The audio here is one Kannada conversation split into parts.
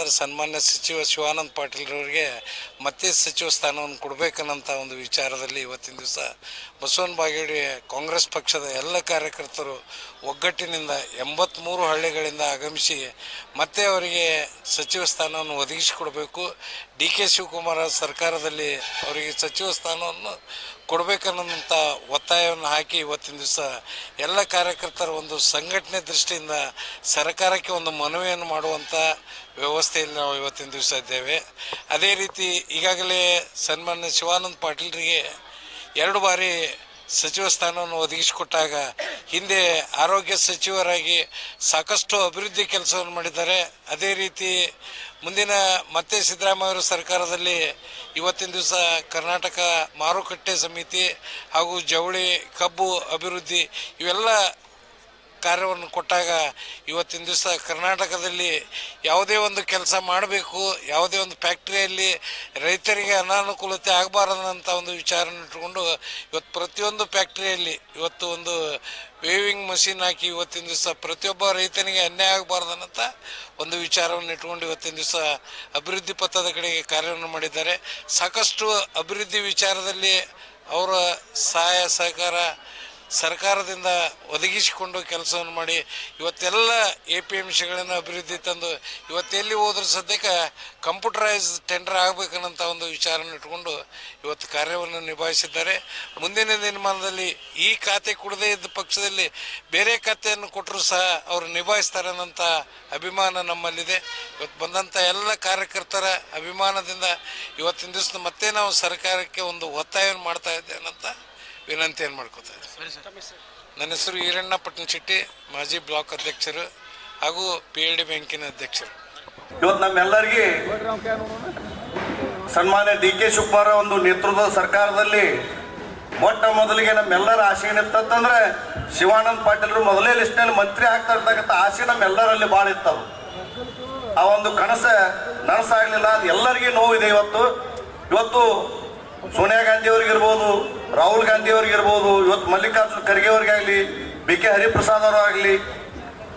ಅಂದ್ರೆ ಸನ್ಮಾನ್ಯ ಸಚಿವ ಶಿವಾನಂದ ಪಾಟೀಲ್ರವರಿಗೆ ಮತ್ತೆ ಸಚಿವ ಸ್ಥಾನವನ್ನು ಕೊಡಬೇಕನ್ನಂಥ ಒಂದು ವಿಚಾರದಲ್ಲಿ ಇವತ್ತಿನ ದಿವಸ ಬಸವನ ಬಾಗೇವಾಡಿ ಕಾಂಗ್ರೆಸ್ ಪಕ್ಷದ ಎಲ್ಲ ಕಾರ್ಯಕರ್ತರು ಒಗ್ಗಟ್ಟಿನಿಂದ 83 ಹಳ್ಳಿಗಳಿಂದ ಆಗಮಿಸಿ ಮತ್ತೆ ಅವರಿಗೆ ಸಚಿವ ಸ್ಥಾನವನ್ನು ಒದಗಿಸಿಕೊಡಬೇಕು. ಡಿ ಕೆ ಶಿವಕುಮಾರ್ ಸರ್ಕಾರದಲ್ಲಿ ಅವರಿಗೆ ಸಚಿವ ಸ್ಥಾನವನ್ನು ಕೊಡಬೇಕನ್ನೋಂಥ ಒತ್ತಾಯವನ್ನು ಹಾಕಿ ಇವತ್ತಿನ ದಿವಸ ಎಲ್ಲ ಕಾರ್ಯಕರ್ತರ ಒಂದು ಸಂಘಟನೆ ದೃಷ್ಟಿಯಿಂದ ಸರ್ಕಾರಕ್ಕೆ ಒಂದು ಮನವಿಯನ್ನು ಮಾಡುವಂಥ ವ್ಯವಸ್ಥೆಯಲ್ಲಿ ನಾವು ಇವತ್ತಿನ ದಿವಸ ಇದ್ದೇವೆ. ಅದೇ ರೀತಿ ಈಗಾಗಲೇ ಸನ್ಮಾನ್ಯ ಶಿವಾನಂದ ಪಾಟೀಲ್ರಿಗೆ 2 ಬಾರಿ ಸಚಿವ ಸ್ಥಾನವನ್ನು ಒದಗಿಸಿಕೊಟ್ಟಾಗ ಹಿಂದೆ ಆರೋಗ್ಯ ಸಚಿವರಾಗಿ ಸಾಕಷ್ಟು ಅಭಿವೃದ್ಧಿ ಕೆಲಸವನ್ನು ಮಾಡಿದ್ದಾರೆ. ಅದೇ ರೀತಿ ಮುಂದಿನ ಮತ್ತೆ ಸಿದ್ದರಾಮಯ್ಯ ಸರ್ಕಾರದಲ್ಲಿ ಇವತ್ತಿನ ದಿವಸ ಕರ್ನಾಟಕ ಮಾರುಕಟ್ಟೆ ಸಮಿತಿ ಹಾಗೂ ಜವಳಿ ಕಬ್ಬು ಅಭಿವೃದ್ಧಿ ಇವೆಲ್ಲ ಕಾರ್ಯವನ್ನು ಕೊಟ್ಟಾಗ ಇವತ್ತಿನ ದಿವಸ ಕರ್ನಾಟಕದಲ್ಲಿ ಯಾವುದೇ ಒಂದು ಕೆಲಸ ಮಾಡಬೇಕು, ಯಾವುದೇ ಒಂದು ಫ್ಯಾಕ್ಟ್ರಿಯಲ್ಲಿ ರೈತರಿಗೆ ಅನಾನುಕೂಲತೆ ಆಗಬಾರದಂಥ ಒಂದು ವಿಚಾರನ ಇಟ್ಕೊಂಡು ಇವತ್ತು ಪ್ರತಿಯೊಂದು ಫ್ಯಾಕ್ಟ್ರಿಯಲ್ಲಿ ಇವತ್ತು ಒಂದು ವೇವಿಂಗ್ ಮಷಿನ್ ಹಾಕಿ ಇವತ್ತಿನ ದಿವಸ ಪ್ರತಿಯೊಬ್ಬ ರೈತನಿಗೆ ಅನ್ಯಾಯ ಆಗಬಾರ್ದನ್ನಂಥ ಒಂದು ವಿಚಾರವನ್ನು ಇಟ್ಕೊಂಡು ಇವತ್ತಿನ ದಿವಸ ಅಭಿವೃದ್ಧಿ ಪಥದ ಕಡೆಗೆ ಕಾರ್ಯವನ್ನು ಮಾಡಿದ್ದಾರೆ. ಸಾಕಷ್ಟು ಅಭಿವೃದ್ಧಿ ವಿಚಾರದಲ್ಲಿ ಅವರ ಸಹಾಯ ಸಹಕಾರ ಸರ್ಕಾರದಿಂದ ಒದಗಿಸಿಕೊಂಡು ಕೆಲಸವನ್ನು ಮಾಡಿ ಇವತ್ತೆಲ್ಲ APMCಗಳನ್ನು ಅಭಿವೃದ್ಧಿ ತಂದು ಇವತ್ತೆಲ್ಲಿ ಹೋದ್ರೂ ಸದ್ಯಕ್ಕೆ ಕಂಪ್ಯೂಟರೈಸ್ ಟೆಂಡರ್ ಆಗಬೇಕನ್ನಂಥ ಒಂದು ವಿಚಾರವನ್ನು ಇಟ್ಕೊಂಡು ಇವತ್ತು ಕಾರ್ಯವನ್ನು ನಿಭಾಯಿಸಿದ್ದಾರೆ. ಮುಂದಿನ ದಿನಮಾನದಲ್ಲಿ ಈ ಖಾತೆ ಕೊಡದೇ ಇದ್ದ ಪಕ್ಷದಲ್ಲಿ ಬೇರೆ ಖಾತೆಯನ್ನು ಕೊಟ್ಟರೂ ಸಹ ಅವರು ನಿಭಾಯಿಸ್ತಾರೆ ಅನ್ನೋಂಥ ಅಭಿಮಾನ ನಮ್ಮಲ್ಲಿದೆ. ಇವತ್ತು ಬಂದಂಥ ಎಲ್ಲ ಕಾರ್ಯಕರ್ತರ ಅಭಿಮಾನದಿಂದ ಇವತ್ತಿನ ದಿವಸ ಮತ್ತೆ ನಾವು ಸರ್ಕಾರಕ್ಕೆ ಒಂದು ಒತ್ತಾಯವನ್ನು ಮಾಡ್ತಾ ಇದ್ದೇವೆ ಅನ್ನೋಂಥ ವಿನಂತಿಯನ್ನು ಮಾಡ್ಕೋತಾ ಇದ್ದಾರೆ. ನನ್ನ ಹೆಸರು ಈರಣ್ಣ ಪಟ್ಟಣಶೆಟ್ಟಿ, ಮಾಜಿ ಬ್ಲಾಕ್ ಅಧ್ಯಕ್ಷರು ಹಾಗೂ PLD ಬ್ಯಾಂಕಿನ ಅಧ್ಯಕ್ಷರು. ಇವತ್ತು ನಮ್ಮೆಲ್ಲರಿಗೆ ಸನ್ಮಾನ್ಯ DK ಶಿವಕುಮಾರ್ ಒಂದು ನೇತೃತ್ವದ ಸರ್ಕಾರದಲ್ಲಿ ಮೊಟ್ಟ ಮೊದಲಿಗೆ ನಮ್ಮೆಲ್ಲರ ಆಸೆ ಏನಿತ್ತಂದ್ರೆ ಶಿವಾನಂದ ಪಾಟೀಲ್ರು ಮೊದಲೇ ಲಿಸ್ಟ್ನಲ್ಲಿ ಮಂತ್ರಿ ಆಗ್ತಾ ಇರ್ತಕ್ಕಂಥ ಆಸೆ ನಮ್ಮೆಲ್ಲರಲ್ಲಿ ಭಾಳ ಇತ್ತವು. ಆ ಒಂದು ನನಸಾಗಲಿಲ್ಲ. ಅದು ಎಲ್ಲರಿಗೂ ನೋವಿದೆ. ಇವತ್ತು ಸೋನಿಯಾ ಗಾಂಧಿ ಅವ್ರಿಗಿರ್ಬೋದು, ರಾಹುಲ್ ಗಾಂಧಿ ಅವ್ರಿಗಿರ್ಬೋದು, ಇವತ್ತು ಮಲ್ಲಿಕಾರ್ಜುನ್ ಖರ್ಗೆ ಅವ್ರಿಗಾಗಲಿ, BK ಹರಿಪ್ರಸಾದ್ ಅವರಾಗಲಿ,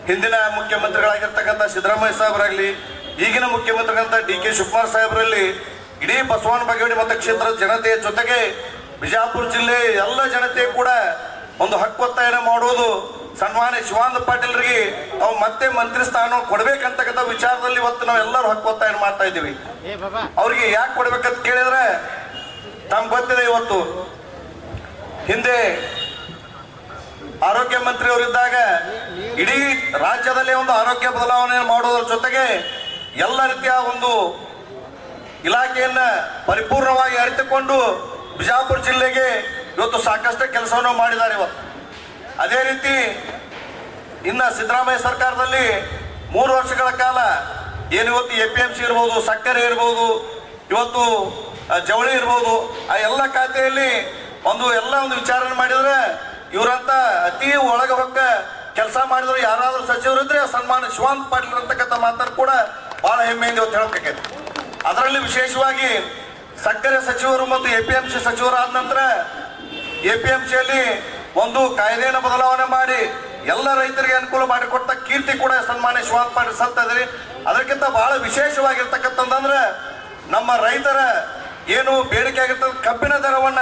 ಹಿಂದಿನ ಮುಖ್ಯಮಂತ್ರಿಗಳಾಗಿರ್ತಕ್ಕಂಥ ಸಿದ್ದರಾಮಯ್ಯ ಸಾಹೇಬರಾಗಲಿ, ಈಗಿನ ಮುಖ್ಯಮಂತ್ರಿಗಳಂತ DK ಶಿವಕುಮಾರ್ ಸಾಹೇಬರಲ್ಲಿ ಇಡೀ ಬಸವನ ಬಾಗೇವಾಡಿ ಮತಕ್ಷೇತ್ರದ ಜನತೆಯ ಜೊತೆಗೆ ಬಿಜಾಪುರ ಜಿಲ್ಲೆ ಎಲ್ಲ ಜನತೆ ಕೂಡ ಒಂದು ಹಕ್ಕೊತ್ತಾಯನ ಮಾಡೋದು ಸನ್ಮಾನ್ಯ ಶಿವಾನಂದ ಪಾಟೀಲ್ರಿಗೆ ನಾವು ಮತ್ತೆ ಮಂತ್ರಿ ಸ್ಥಾನ ಕೊಡ್ಬೇಕಂತಕ್ಕಂಥ ವಿಚಾರದಲ್ಲಿ ಇವತ್ತು ನಾವೆಲ್ಲರೂ ಹಕ್ಕೊತ್ತಾಯನ ಮಾಡ್ತಾ ಇದ್ದೀವಿ. ಅವ್ರಿಗೆ ಯಾಕೆ ಕೊಡ್ಬೇಕಂತ ಕೇಳಿದ್ರೆ ತಮ್ಗೆ ಗೊತ್ತಿದೆ, ಇವತ್ತು ಹಿಂದೆ ಆರೋಗ್ಯ ಮಂತ್ರಿ ಅವರಿದ್ದಾಗ ಇಡೀ ರಾಜ್ಯದಲ್ಲಿ ಒಂದು ಆರೋಗ್ಯ ಬದಲಾವಣೆ ಮಾಡೋದ್ರ ಜೊತೆಗೆ ಎಲ್ಲ ರೀತಿಯ ಒಂದು ಇಲಾಖೆಯನ್ನ ಪರಿಪೂರ್ಣವಾಗಿ ಅರಿತುಕೊಂಡು ಬಿಜಾಪುರ ಜಿಲ್ಲೆಗೆ ಇವತ್ತು ಸಾಕಷ್ಟು ಕೆಲಸವನ್ನು ಮಾಡಿದ್ದಾರೆ. ಇವತ್ತು ಅದೇ ರೀತಿ ಇನ್ನು ಸಿದ್ದರಾಮಯ್ಯ ಸರ್ಕಾರದಲ್ಲಿ 3 ವರ್ಷಗಳ ಕಾಲ ಏನು ಇವತ್ತು APMC ಇರ್ಬೋದು, ಸಕ್ಕರೆ ಇರ್ಬೋದು, ಇವತ್ತು ಜವಳಿ ಇರ್ಬೋದು, ಆ ಎಲ್ಲ ಖಾತೆಯಲ್ಲಿ ಎಲ್ಲ ಒಂದು ವಿಚಾರಣೆ ಮಾಡಿದ್ರೆ ಇವರಂತ ಅತಿ ಒಳಗೆ ಹೊಕ್ಕ ಕೆಲಸ ಮಾಡಿದ್ರು ಯಾರಾದ್ರೂ ಸಚಿವರು ಇದ್ರೆ ಸನ್ಮಾನ್ಯ ಶಿವಾನಂದ ಪಾಟೀಲ್ ಅಂತಕ್ಕಂಥ ಮಾತನ್ನು ಕೂಡ ಬಹಳ ಹೆಮ್ಮೆಯಿಂದ ಇವತ್ತು ಹೇಳಬೇಕಾಗಿದೆ. ಅದರಲ್ಲಿ ವಿಶೇಷವಾಗಿ ಸಕ್ಕರೆ ಸಚಿವರು ಮತ್ತು APMC ಸಚಿವರಾದ ನಂತರ APMCಯಲ್ಲಿ ಒಂದು ಕಾಯ್ದೆಯನ್ನು ಬದಲಾವಣೆ ಮಾಡಿ ಎಲ್ಲ ರೈತರಿಗೆ ಅನುಕೂಲ ಮಾಡಿಕೊಟ್ಟ ಕೀರ್ತಿ ಕೂಡ ಸನ್ಮಾನ್ಯ ಶಿವಾನಂದ ಪಾಟೀಲ್ ಸಲ್ತಾ ಇದ್ರಿ. ಅದಕ್ಕಿಂತ ಬಹಳ ವಿಶೇಷವಾಗಿರ್ತಕ್ಕಂಥದ್ದಂದ್ರೆ ನಮ್ಮ ರೈತರ ಏನು ಬೇಡಿಕೆ ಆಗಿರ್ತದೆ ಕಬ್ಬಿನ ದರವನ್ನ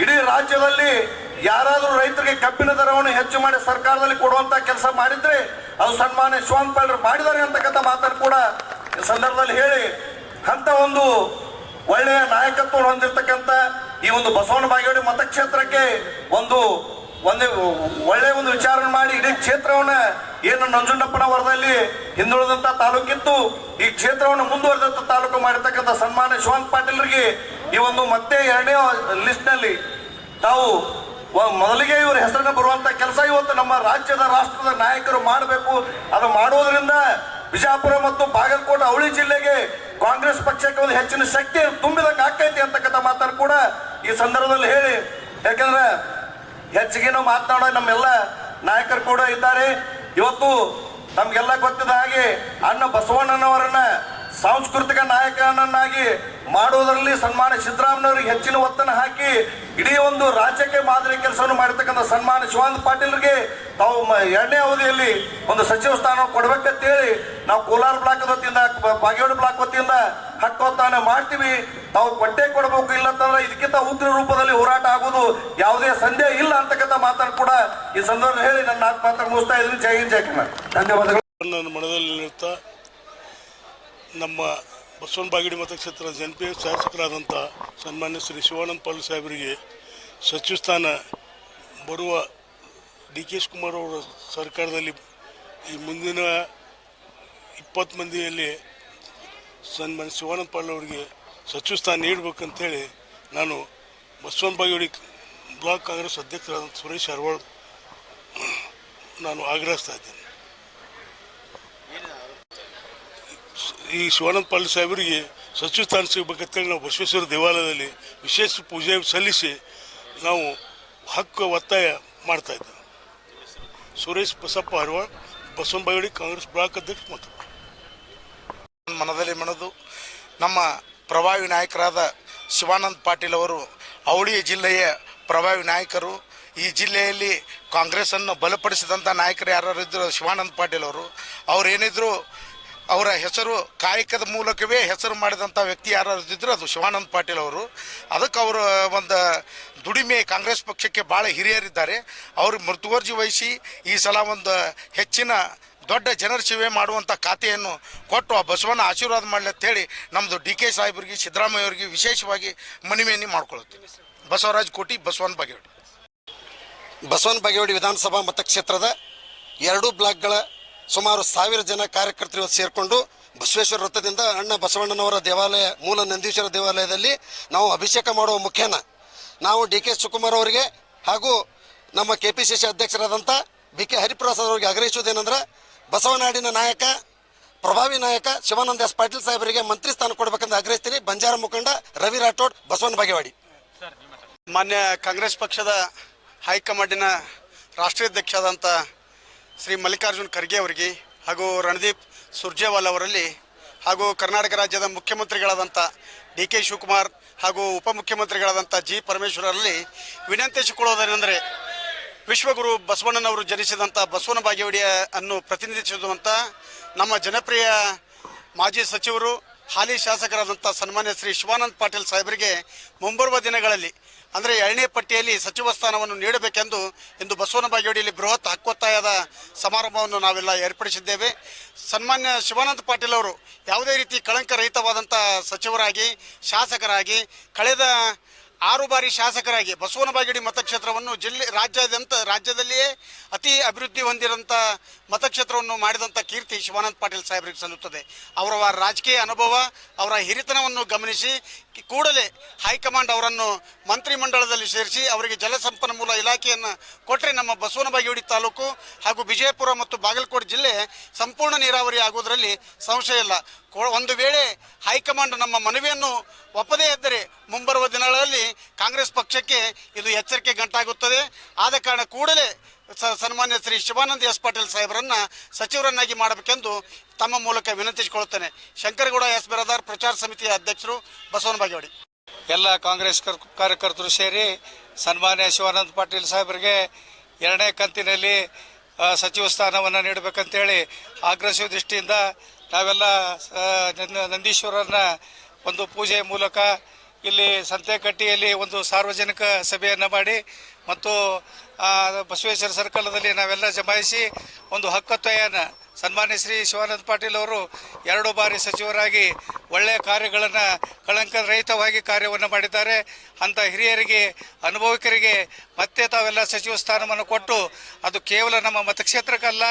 ಇಡೀ ರಾಜ್ಯದಲ್ಲಿ ಯಾರಾದರೂ ರೈತರಿಗೆ ಕಬ್ಬಿನ ದರವನ್ನು ಹೆಚ್ಚು ಮಾಡಿ ಸರ್ಕಾರದಲ್ಲಿ ಕೊಡುವಂತ ಕೆಲಸ ಮಾಡಿದ್ರೆ ಅದು ಸನ್ಮಾನ್ಯ ಶಿವಾನಂದ ಪಾಟೀಲ್ ಮಾಡಿದ್ದಾರೆ ಅಂತಕ್ಕಂಥ ಮಾತನ್ನು ಕೂಡ ಈ ಸಂದರ್ಭದಲ್ಲಿ ಹೇಳಿ ಅಂತ ಒಂದು ಒಳ್ಳೆಯ ನಾಯಕತ್ವ ಹೊಂದಿರತಕ್ಕಂಥ ಈ ಒಂದು ಬಸವನ ಬಾಗೇವಾಡಿ ಮತಕ್ಷೇತ್ರಕ್ಕೆ ಒಂದು ಒಳ್ಳೆಯ ಒಂದು ವಿಚಾರಣೆ ಮಾಡಿ ಇಡೀ ಕ್ಷೇತ್ರವನ್ನ ಏನು ನಂಜುಂಡಪ್ಪನ ವರದಲ್ಲಿ ಹಿಂದುಳಿದಂತ ತಾಲೂಕಿತ್ತು ಈ ಕ್ಷೇತ್ರವನ್ನು ಮುಂದುವರೆದಂತ ತಾಲೂಕು ಮಾಡಿರ್ತಕ್ಕಂಥ ಸನ್ಮಾನ್ಯ ಶಿವಾನಂದ ಪಾಟೀಲ್ರಿಗೆ ಈ ಒಂದು ಮತ್ತೆ 2ನೇ ಲಿಸ್ಟ್ ನಲ್ಲಿ ತಾವು ಮೊದಲಿಗೆ ಇವ್ರ ಹೆಸರನ್ನ ಬರುವಂತ ಕೆಲಸ ಇವತ್ತು ನಮ್ಮ ರಾಜ್ಯದ ರಾಷ್ಟ್ರದ ನಾಯಕರು ಮಾಡಬೇಕು. ಅದು ಮಾಡೋದ್ರಿಂದ ಬಿಜಾಪುರ ಮತ್ತು ಬಾಗಲಕೋಟೆ ಅವಳಿ ಜಿಲ್ಲೆಗೆ ಕಾಂಗ್ರೆಸ್ ಪಕ್ಷಕ್ಕೆ ಒಂದು ಹೆಚ್ಚಿನ ಶಕ್ತಿ ತುಂಬಿದಂಗೆ ಆಕೈತಿ ಅಂತಕ್ಕಂಥ ಮಾತನ್ನು ಕೂಡ ಈ ಸಂದರ್ಭದಲ್ಲಿ ಹೇಳಿ, ಯಾಕಂದ್ರೆ ಹೆಚ್ಚಿಗೆ ನಾವು ಮಾತನಾಡೋ ನಮ್ಮೆಲ್ಲ ನಾಯಕರು ಕೂಡ ಇದ್ದಾರೆ. ಇವತ್ತು ನಮ್ಗೆಲ್ಲ ಗೊತ್ತಿದ ಹಾಗೆ ಅಣ್ಣ ಬಸವಣ್ಣನವರನ್ನ ಸಾಂಸ್ಕೃತಿಕ ನಾಯಕನನ್ನಾಗಿ ಮಾಡುವುದರಲ್ಲಿ ಸನ್ಮಾನ್ಯ ಸಿದ್ದರಾಮಯ್ಯನವರಿಗೆ ಹೆಚ್ಚಿನ ಒತ್ತನ್ನು ಹಾಕಿ ಇಡೀ ಒಂದು ರಾಜ್ಯಕ್ಕೆ ಮಾದರಿ ಕೆಲಸವನ್ನು ಮಾಡಿರ್ತಕ್ಕಂಥ ಸನ್ಮಾನ್ಯ ಶಿವಾನಂದ ಪಾಟೀಲ್ರಿಗೆ ತಾವು ಎರಡನೇ ಅವಧಿಯಲ್ಲಿ ಒಂದು ಸಚಿವ ಸ್ಥಾನ ಕೊಡ್ಬೇಕಂತೇಳಿ ನಾವು ಕೋಲಾರ ಬ್ಲಾಕ್ ವತಿಯಿಂದ ಬಾಗೇವಾಡಿ ಬ್ಲಾಕ್ ವತಿಯಿಂದ ಹಕ್ಕೊತ್ತಾನೆ ಮಾಡ್ತೀವಿ. ತಾವು ಕೊಟ್ಟೆ ಕೊಡಬೇಕು, ಇಲ್ಲ ಅಂತಂದ್ರೆ ಇದಕ್ಕಿಂತ ಉಗ್ರ ರೂಪದಲ್ಲಿ ಹೋರಾಟ ಆಗುವುದು ಯಾವುದೇ ಸಂದೇಹ ಇಲ್ಲ ಅಂತಕ್ಕಂಥ ಮಾತನ್ನು ಕೂಡ ಈ ಸಂದರ್ಭ ಹೇಳಿ ನನ್ನ ನಾಲ್ಕು ಮಾತ್ರ ಮುಗಿಸ್ತಾ ಇದ್ದೀನಿ. ಜೈ ಹಿಂದ್, ಜೈ ಕನ್ನಡ. ಧನ್ಯವಾದಗಳು. ನನ್ನ ಮನದಲ್ಲಿ ನಿಂತ ನಮ್ಮ ಬಸವನ ಬಾಗೇವಾಡಿ ಮತಕ್ಷೇತ್ರದ ಜನಪ್ರಿಯ ಶಾಸಕರಾದಂಥ ಸನ್ಮಾನ್ಯ ಶ್ರೀ ಶಿವಾನಂದ ಪಾಟೀಲ್ ಸಾಹೇಬರಿಗೆ ಸಚಿವ ಸ್ಥಾನ ಬರುವ ಡಿ ಕೆ ಶಿವಕುಮಾರ್ ಅವರ ಸರ್ಕಾರದಲ್ಲಿ ಈ ಮುಂದಿನ 20 ಮಂದಿಯಲ್ಲಿ ಸನ್ಮಾನ್ಯ ಶಿವಾನಂದ ಪಾಟೀಲ್ ಅವರಿಗೆ ಸಚಿವ ಸ್ಥಾನ ನೀಡಬೇಕಂತೇಳಿ ನಾನು ಬಸವನ ಬಾಗೇವಾಡಿ ಬ್ಲಾಕ್ ಕಾಂಗ್ರೆಸ್ ಅಧ್ಯಕ್ಷರಾದ ಸುರೇಶ್ ಅರವಾಳ್ ನಾನು ಆಗ್ರಹಿಸ್ತಾ ಇದ್ದೇನೆ. ಈ ಶಿವಾನಂದ ಪಾಟೀಲ್ ಸಾಹೇಬರಿಗೆ ಸಚಿವ ಸ್ಥಾನ ಸಿಗಬೇಕಂತೇಳಿ ನಾವು ಬಸವೇಶ್ವರ ದೇವಾಲಯದಲ್ಲಿ ವಿಶೇಷ ಪೂಜೆ ಸಲ್ಲಿಸಿ ನಾವು ಹಕ್ಕು ಒತ್ತಾಯ ಮಾಡ್ತಾ ಇದ್ದೇವೆ. ಸುರೇಶ್ ಬಸಪ್ಪ ಹರವಾಳ್, ಬಸವನ ಬಾಗೇವಾಡಿ ಕಾಂಗ್ರೆಸ್ ಬ್ಲಾಕ್ ಅಧ್ಯಕ್ಷ. ಮತ್ತು ಮನದಲ್ಲಿ ಮನದು ನಮ್ಮ ಪ್ರಭಾವಿ ನಾಯಕರಾದ ಶಿವಾನಂದ ಪಾಟೀಲ್ ಅವರು ಅವಳಿ ಜಿಲ್ಲೆಯ ಪ್ರಭಾವಿ ನಾಯಕರು. ಈ ಜಿಲ್ಲೆಯಲ್ಲಿ ಕಾಂಗ್ರೆಸ್ಸನ್ನು ಬಲಪಡಿಸಿದಂಥ ನಾಯಕರು ಯಾರು ಇದ್ದರು ಶಿವಾನಂದ ಪಾಟೀಲ್ ಅವರು. ಅವರೇನಿದ್ರು ಅವರ ಹೆಸರು ಕಾಯಕದ ಮೂಲಕವೇ ಹೆಸರು ಮಾಡಿದಂಥ ವ್ಯಕ್ತಿ ಯಾರು ಇದ್ದರು ಅದು ಶಿವಾನಂದ ಪಾಟೀಲ್ ಅವರು. ಅದಕ್ಕೆ ಅವರ ಒಂದು ದುಡಿಮೆ ಕಾಂಗ್ರೆಸ್ ಪಕ್ಷಕ್ಕೆ ಭಾಳ ಹಿರಿಯರಿದ್ದಾರೆ. ಅವರು ಮೃತುವರ್ಜಿ ವಹಿಸಿ ಈ ಸಲ ಒಂದು ಹೆಚ್ಚಿನ ದೊಡ್ಡ ಜನರ ಸೇವೆ ಮಾಡುವಂಥ ಖಾತೆಯನ್ನು ಕೊಟ್ಟು ಆ ಬಸವನ ಆಶೀರ್ವಾದ ಮಾಡಲಿ ಅಂತೇಳಿ ನಮ್ಮದು ಡಿ ಕೆ ಸಾಹೇಬರಿಗೆ ಸಿದ್ದರಾಮಯ್ಯ ಅವರಿಗೆ ವಿಶೇಷವಾಗಿ ಮನವಿಯನ್ನು ಮಾಡ್ಕೊಳ್ತೀವಿ. ಬಸವರಾಜ್ ಕೋಟಿ, ಬಸವನ ಬಾಗೇವಾಡಿ. ಬಸವನ ಬಾಗೇವಾಡಿ ವಿಧಾನಸಭಾ ಮತಕ್ಷೇತ್ರದ 2 ಬ್ಲಾಕ್ಗಳ ಸುಮಾರು 1000 ಜನ ಕಾರ್ಯಕರ್ತರು ಸೇರಿಕೊಂಡು ಬಸವೇಶ್ವರ ವೃತ್ತದಿಂದ ಅಣ್ಣ ಬಸವಣ್ಣನವರ ದೇವಾಲಯ, ಮೂಲ ನಂದೀಶ್ವರ ದೇವಾಲಯದಲ್ಲಿ ನಾವು ಅಭಿಷೇಕ ಮಾಡುವ ಮುಖೇನ ನಾವು ಡಿ ಕೆ ಶಿವಕುಮಾರ್ ಅವರಿಗೆ ಹಾಗೂ ನಮ್ಮ KPCC ಅಧ್ಯಕ್ಷರಾದಂಥ ಬಿ ಕೆ ಹರಿಪ್ರಸಾದ್ ಅವರಿಗೆ ಆಗ್ರಹಿಸುವುದೇನೆಂದ್ರೆ ಬಸವನಾಡಿನ ನಾಯಕ, ಪ್ರಭಾವಿ ನಾಯಕ ಶಿವಾನಂದ ಎಸ್ ಪಾಟೀಲ್ ಸಾಹೇಬರಿಗೆ ಮಂತ್ರಿ ಸ್ಥಾನ ಕೊಡಬೇಕೆಂದು ಆಗ್ರಹಿಸ್ತೀನಿ. ಬಂಜಾರ ಮುಖಂಡ ರವಿ ರಾಠೋಡ್, ಬಸವನ ಬಾಗೇವಾಡಿ. ಮಾನ್ಯ ಕಾಂಗ್ರೆಸ್ ಪಕ್ಷದ ಹೈಕಮಾಂಡಿನ ರಾಷ್ಟ್ರೀಯ ಅಧ್ಯಕ್ಷರಾದಂಥ ಶ್ರೀ ಮಲ್ಲಿಕಾರ್ಜುನ್ ಖರ್ಗೆ ಅವರಿಗೆ ಹಾಗೂ ರಣದೀಪ್ ಸುರ್ಜೇವಾಲ್ ಅವರಲ್ಲಿ ಹಾಗೂ ಕರ್ನಾಟಕ ರಾಜ್ಯದ ಮುಖ್ಯಮಂತ್ರಿಗಳಾದಂಥ ಡಿ ಕೆ ಶಿವಕುಮಾರ್ ಹಾಗೂ ಉಪಮುಖ್ಯಮಂತ್ರಿಗಳಾದಂಥ ಜಿ ಪರಮೇಶ್ವರಲ್ಲಿ ವಿನಂತಿಸಿಕೊಳ್ಳೋದೇನೆಂದರೆ ವಿಶ್ವಗುರು ಬಸವಣ್ಣನವರು ಜನಿಸಿದಂಥ ಬಸವನ ಬಾಗೇವಾಡಿಯ ಅನ್ನು ಪ್ರತಿನಿಧಿಸುವಂಥ ನಮ್ಮ ಜನಪ್ರಿಯ ಮಾಜಿ ಸಚಿವರು ಹಾಲಿ ಶಾಸಕರಾದಂಥ ಸನ್ಮಾನ್ಯ ಶ್ರೀ ಶಿವಾನಂದ ಪಾಟೀಲ್ ಸಾಹೇಬರಿಗೆ ಮುಂಬರುವ ದಿನಗಳಲ್ಲಿ ಅಂದರೆ 2ನೇ ಪಟ್ಟಿಯಲ್ಲಿ ಸಚಿವ ಸ್ಥಾನವನ್ನು ನೀಡಬೇಕೆಂದು ಇಂದು ಬಸವನ ಬಾಗೇವಾಡಿಯಲ್ಲಿ ಬೃಹತ್ ಹಕ್ಕೊತ್ತಾಯದ ಸಮಾರಂಭವನ್ನು ನಾವೆಲ್ಲ ಏರ್ಪಡಿಸಿದ್ದೇವೆ. ಸನ್ಮಾನ್ಯ ಶಿವಾನಂದ ಪಾಟೀಲ್ ಅವರು ಯಾವುದೇ ರೀತಿ ಕಳಂಕರಹಿತವಾದಂಥ ಸಚಿವರಾಗಿ, ಶಾಸಕರಾಗಿ, ಕಳೆದ 6 ಬಾರಿ ಶಾಸಕರಾಗಿ ಬಸವನ ಬಾಗೇವಾಡಿ ಮತಕ್ಷೇತ್ರವನ್ನು ರಾಜ್ಯದಲ್ಲಿಯೇ ಅತಿ ಅಭಿವೃದ್ಧಿ ಹೊಂದಿರೋಂಥ ಮತಕ್ಷೇತ್ರವನ್ನು ಮಾಡಿದಂಥ ಕೀರ್ತಿ ಶಿವಾನಂದ ಪಾಟೀಲ್ ಸಾಹೇಬರಿಗೆ ಸಲ್ಲುತ್ತದೆ. ಅವರ ರಾಜಕೀಯ ಅನುಭವ, ಅವರ ಹಿರಿತನವನ್ನು ಗಮನಿಸಿ ಕೂಡಲೇ ಹೈಕಮಾಂಡ್ ಅವರನ್ನು ಮಂತ್ರಿಮಂಡಲದಲ್ಲಿ ಸೇರಿಸಿ ಅವರಿಗೆ ಜಲಸಂಪನ್ಮೂಲ ಇಲಾಖೆಯನ್ನು ಕೊಟ್ಟರೆ ನಮ್ಮ ಬಸವನ ಬಾಗೇವಾಡಿ ತಾಲೂಕು ಹಾಗೂ ವಿಜಯಪುರ ಮತ್ತು ಬಾಗಲಕೋಟೆ ಜಿಲ್ಲೆ ಸಂಪೂರ್ಣ ನೀರಾವರಿ ಆಗುವುದರಲ್ಲಿ ಸಂಶಯ ಇಲ್ಲ. ಒಂದು ವೇಳೆ ಹೈಕಮಾಂಡ್ ನಮ್ಮ ಮನವಿಯನ್ನು ಒಪ್ಪದೇ ಇದ್ದರೆ ಮುಂಬರುವ ದಿನಗಳಲ್ಲಿ ಕಾಂಗ್ರೆಸ್ ಪಕ್ಷಕ್ಕೆ ಇದು ಎಚ್ಚರಿಕೆ ಗಂಟಾಗುತ್ತದೆ. ಆದ ಕಾರಣ ಕೂಡಲೇ ಸನ್ಮಾನ್ಯ ಶ್ರೀ ಶಿವಾನಂದ ಎಸ್ ಪಾಟೀಲ್ ಸಾಹೇಬರನ್ನ ಸಚಿವರನ್ನಾಗಿ ಮಾಡಬೇಕೆಂದು ತಮ್ಮ ಮೂಲಕ ವಿನಂತಿಸಿಕೊಳ್ಳುತ್ತೇನೆ. ಶಂಕರಗೌಡ ಎಸ್ ಬಿರಾದಾರ್, ಪ್ರಚಾರ ಸಮಿತಿಯ ಅಧ್ಯಕ್ಷರು, ಬಸವನ ಬಾಗೇವಾಡಿ. ಎಲ್ಲ ಕಾಂಗ್ರೆಸ್ ಕಾರ್ಯಕರ್ತರು ಸೇರಿ ಸನ್ಮಾನ್ಯ ಶಿವಾನಂದ ಪಾಟೀಲ್ ಸಾಹೇಬರಿಗೆ 2ನೇ ಕಂತಿನಲ್ಲಿ ಸಚಿವ ಸ್ಥಾನವನ್ನು ನೀಡಬೇಕಂತೇಳಿ ಆಗ್ರಹಿಸುವ ದೃಷ್ಟಿಯಿಂದ ನಾವೆಲ್ಲ ನಂದೀಶ್ವರನ ಒಂದು ಪೂಜೆಯ ಮೂಲಕ ಇಲ್ಲಿ ಸಂತೆಕಟ್ಟಿಯಲ್ಲಿ ಒಂದು ಸಾರ್ವಜನಿಕ ಸಭೆಯನ್ನು ಮಾಡಿ ಮತ್ತು ಬಸವೇಶ್ವರ ಸರ್ಕಲದಲ್ಲಿ ನಾವೆಲ್ಲ ಜಮಾಯಿಸಿ ಒಂದು ಹಕ್ಕೊತ್ತಾಯನ ಸನ್ಮಾನ್ಯ ಶ್ರೀ ಶಿವಾನಂದ ಪಾಟೀಲ್ ಅವರು 2 ಬಾರಿ ಸಚಿವರಾಗಿ ಒಳ್ಳೆಯ ಕಾರ್ಯಗಳನ್ನು ಕಳಂಕರಹಿತವಾಗಿ ಕಾರ್ಯವನ್ನು ಮಾಡಿದ್ದಾರೆ. ಅಂಥ ಹಿರಿಯರಿಗೆ, ಅನುಭವಿಕರಿಗೆ ಮತ್ತೆ ತಾವೆಲ್ಲ ಸಚಿವ ಸ್ಥಾನವನ್ನು ಕೊಟ್ಟು ಅದು ಕೇವಲ ನಮ್ಮ ಮತಕ್ಷೇತ್ರಕ್ಕಲ್ಲ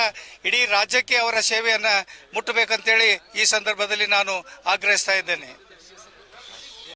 ಇಡೀ ರಾಜ್ಯಕ್ಕೆ ಅವರ ಸೇವೆಯನ್ನು ಮುಟ್ಟಬೇಕಂತೇಳಿ ಈ ಸಂದರ್ಭದಲ್ಲಿ ನಾನು ಆಗ್ರಹಿಸ್ತಾ ಇದ್ದೇನೆ.